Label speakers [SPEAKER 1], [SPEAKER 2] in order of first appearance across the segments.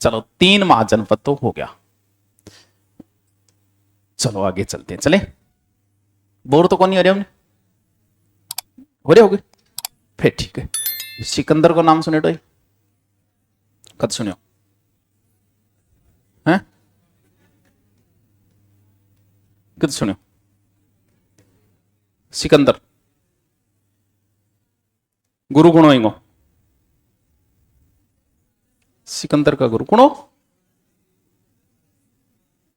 [SPEAKER 1] चलो 3 महाजनपद तो हो गया। चलो आगे चलते हैं। चले, बोर तो कौन नहीं हो रहे हमने, हो रहे हो गए फिर ठीक है। सिकंदर को नाम सुने तो कद सुनियो हैं, कद सुनियो सिकंदर गुरु गुणो इंगो, सिकंदर का गुरु कुणो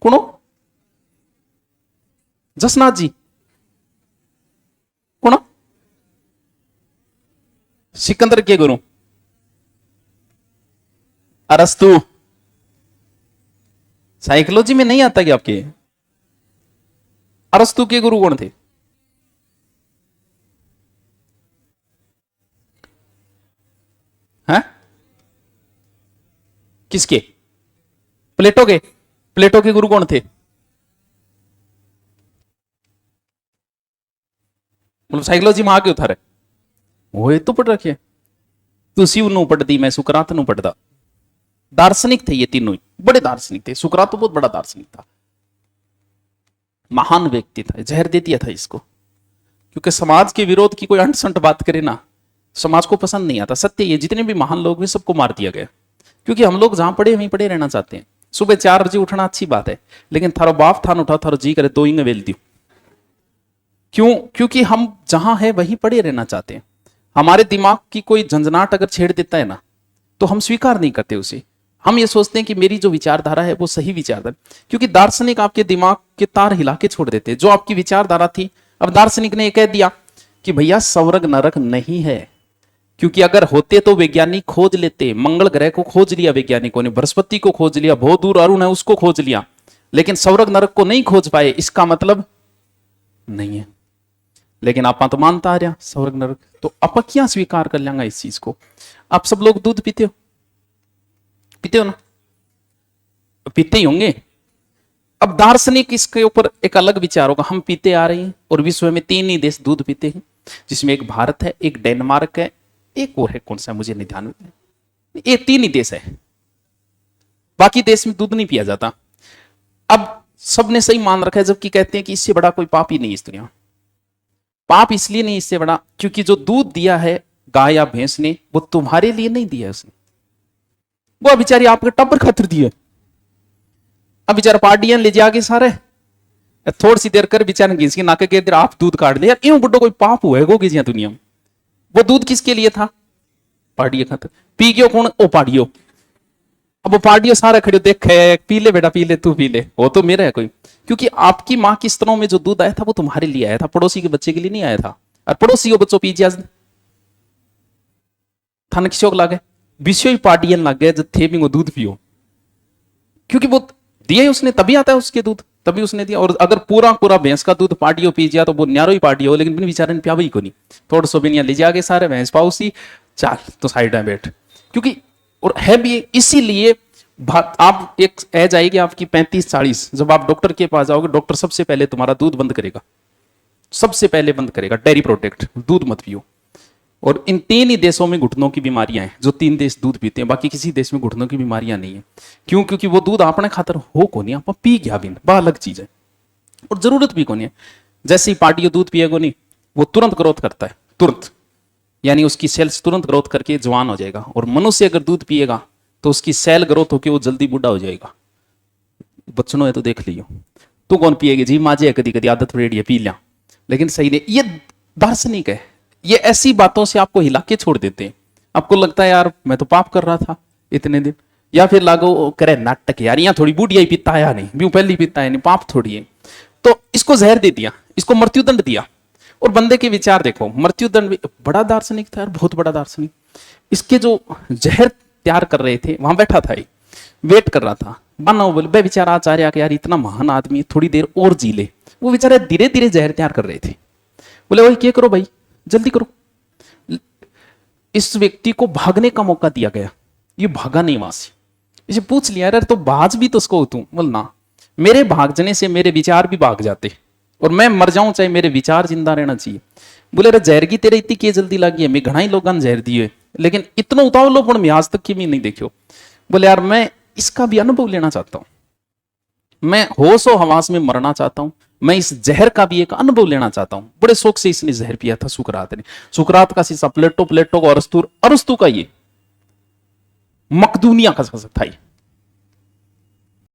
[SPEAKER 1] कुणो जसनाथ जी कुणो सिकंदर के गुरु अरस्तु। साइकोलॉजी में नहीं आता क्या आपके? अरस्तु के गुरु कौन थे? हैं? किसके? प्लेटो के। प्लेटो के गुरु कौन थे? मतलब साइकोलॉजी में आगे उतारे वो तो पढ़ रखे तू शिव नु पढ़ती, मैं सुकरात नु पढ़ता। दार्शनिक थे ये तीनों ही, बड़े दार्शनिक थे। सुकरात तो बहुत बड़ा दार्शनिक था, महान व्यक्ति था, जहर दे दिया था इसको, क्योंकि समाज के विरोध की कोई अंट संट बात करे ना, समाज को पसंद नहीं आता। सत्य ये, जितने भी महान लोग हैं सबको मार दिया गया, क्योंकि हम लोग जहां पड़े वहीं पड़े रहना चाहते हैं। सुबह 4 बजे उठना अच्छी बात है, लेकिन थारो बाप थान उठा, थारो जी करे दो इंगे वेल दियो। क्यों? क्योंकि हम जहां है वहीं पड़े रहना चाहते हैं। हमारे दिमाग की कोई झंझनाट अगर छेड़ देता है ना, तो हम स्वीकार नहीं करते उसे। हम ये सोचते हैं कि मेरी जो विचारधारा है वो सही विचारधारा, क्योंकि दार्शनिक आपके दिमाग के तार हिला के छोड़ देते हैं। जो आपकी विचारधारा थी, अब दार्शनिक ने कह दिया कि भैया स्वर्ग नरक नहीं है, क्योंकि अगर होते तो वैज्ञानिक खोज लेते। मंगल ग्रह को खोज लिया वैज्ञानिकों ने, बृहस्पति को खोज लिया, बहुत दूर अरुण है उसको खोज लिया, लेकिन स्वर्ग नरक को नहीं खोज पाए। इसका मतलब नहीं है। लेकिन आप तो मानता आ रहा स्वर्ग नरक, तो आप क्या स्वीकार कर लेंगे इस चीज को? आप सब लोग दूध पीते हो, पीते हो ना? पीते ही होंगे। अब दार्शनिक इसके ऊपर एक अलग विचार होगा। हम पीते आ रहे हैं, और विश्व में 3 ही देश दूध पीते हैं, जिसमें एक भारत है, एक डेनमार्क है, एक और है, कौन सा मुझे नहीं ध्यान में। ये 3 ही देश है, बाकी देश में दूध नहीं पिया जाता। अब सबने सही मान रखा है, जबकि कहते हैं कि इससे बड़ा कोई पाप ही नहीं इस दुनिया। पाप इसलिए नहीं इससे बड़ा, क्योंकि जो दूध दिया है गाय या भैंस ने, वो तुम्हारे लिए नहीं दिया उसने, वो बेचारी आपके टब्बर खातिर दिए। अब बेचारा पार्टियां ले जाके सारे थोड़ी सी देर कर बेचारे घिस के नाके के देर आप दूध काट ले। यार यूं बुड्ढो कोई पाप हुआ है किसी दुनिया में? वो दूध किसके लिए था? पार्टियां खातिर। पी क्यों कौन? ओ पार्टियों। अब वो पार्टियों सारे खड़े देखे, पी ले बेटा पी ले, तू पी ले, वो तो मेरा है कोई। क्योंकि आपकी माँ की स्तनों में जो दूध आया था वो तुम्हारे लिए आया था, पड़ोसी के बच्चे के लिए नहीं आया था। और पड़ोसी को बच्चों पी जाए थान किसोक लागे, विषय पार्टियन लग गए जब थे भी वो दूध पियो, क्योंकि वो दिया ही उसने, तभी आता है उसके दूध, तभी उसने दिया। और अगर पूरा पूरा भैंस का दूध पार्टियों पी जाए तो वो न्यारो ही पार्टी हो, लेकिन बेचारे ने पिया ही को नहीं। थोड़ा सो बिनिया ले जाके सारे भैंस पाउसी चाल तो साइड में बैठ, क्योंकि और है भी इसीलिए। आप एक एज आएगी आपकी 35-40, जब आप डॉक्टर के पास जाओगे, डॉक्टर सबसे पहले तुम्हारा दूध बंद करेगा, सबसे पहले बंद करेगा। डेयरी प्रोटेक्ट, दूध मत पियो। और इन 3 ही देशों में घुटनों की बीमारियां हैं, जो 3 देश दूध पीते हैं, बाकी किसी देश में घुटनों की बीमारियां नहीं है। क्यों? क्योंकि वो दूध अपने खातर हो को नहीं, आप पी गया बिन, बा अलग चीज है, और जरूरत भी को नहीं है। जैसे ही पार्टियों दूध पिएगो नहीं, वो तुरंत ग्रोथ करता है, तुरंत, यानी उसकी सेल्स तुरंत ग्रोथ करके जवान हो जाएगा। और मनुष्य अगर दूध पिएगा तो उसकी सेल ग्रोथ होकर वो जल्दी बूढ़ा हो जाएगा। बच्चों है तो देख लियो, तू कौन पिएगी जी, माजे है कदी कदी आदत पड़ी है पी लिया, लेकिन सही नहीं। ये दार्शनिक है, ये ऐसी बातों से आपको हिला के छोड़ देते हैं। आपको लगता है यार मैं तो पाप कर रहा था इतने दिन, या फिर लागो करे नाटक यार, यहाँ थोड़ी बूढ़िया ही पीता आया नहीं, भी पहले पीता है नहीं, पाप थोड़ी है। तो इसको जहर दे दिया, इसको मृत्युदंड दिया। और बंदे के विचार देखो, मृत्युदंड बड़ा दार्शनिक था, बहुत बड़ा दार्शनिक। इसके जो जहर तैयार कर रहे थे वहां बैठा था, वेट कर रहा था। मानो बोले बेचारा आचार्य कि यार इतना महान आदमी थोड़ी देर और जी ले। वो बेचारे धीरे धीरे जहर तैयार कर रहे थे। बोले वही क्या करो भाई, जल्दी करो। इस व्यक्ति को भागने का मौका दिया गया, ये भागा नहीं वहां से। इसे पूछ लिया यार तो बाज भी तो उसको तू, बोल ना, मेरे भाग जाने से मेरे विचार भी भाग जाते, और मैं मर जाऊं चाहे मेरे विचार जिंदा रहना चाहिए। बोले अरे जहर की तेरे इतनी क्या जल्दी लगी है, मैं घना ही लोगों ने जहर दिए, लेकिन इतना उतावलोपन में आज तक की भी नहीं देखियो। बोले यार मैं इसका भी अनुभव लेना चाहता हूं। मैं होशो हवास में मरना चाहता हूं। मैं इस जहर का भी एक अनुभव लेना चाहता हूं। बड़े शौक से इसने जहर पिया था सुकरात ने। सुकरात का शीशा प्लेटो, प्लेटो का अरस्तु, अरस्तु का ये मकदूनिया का था ये।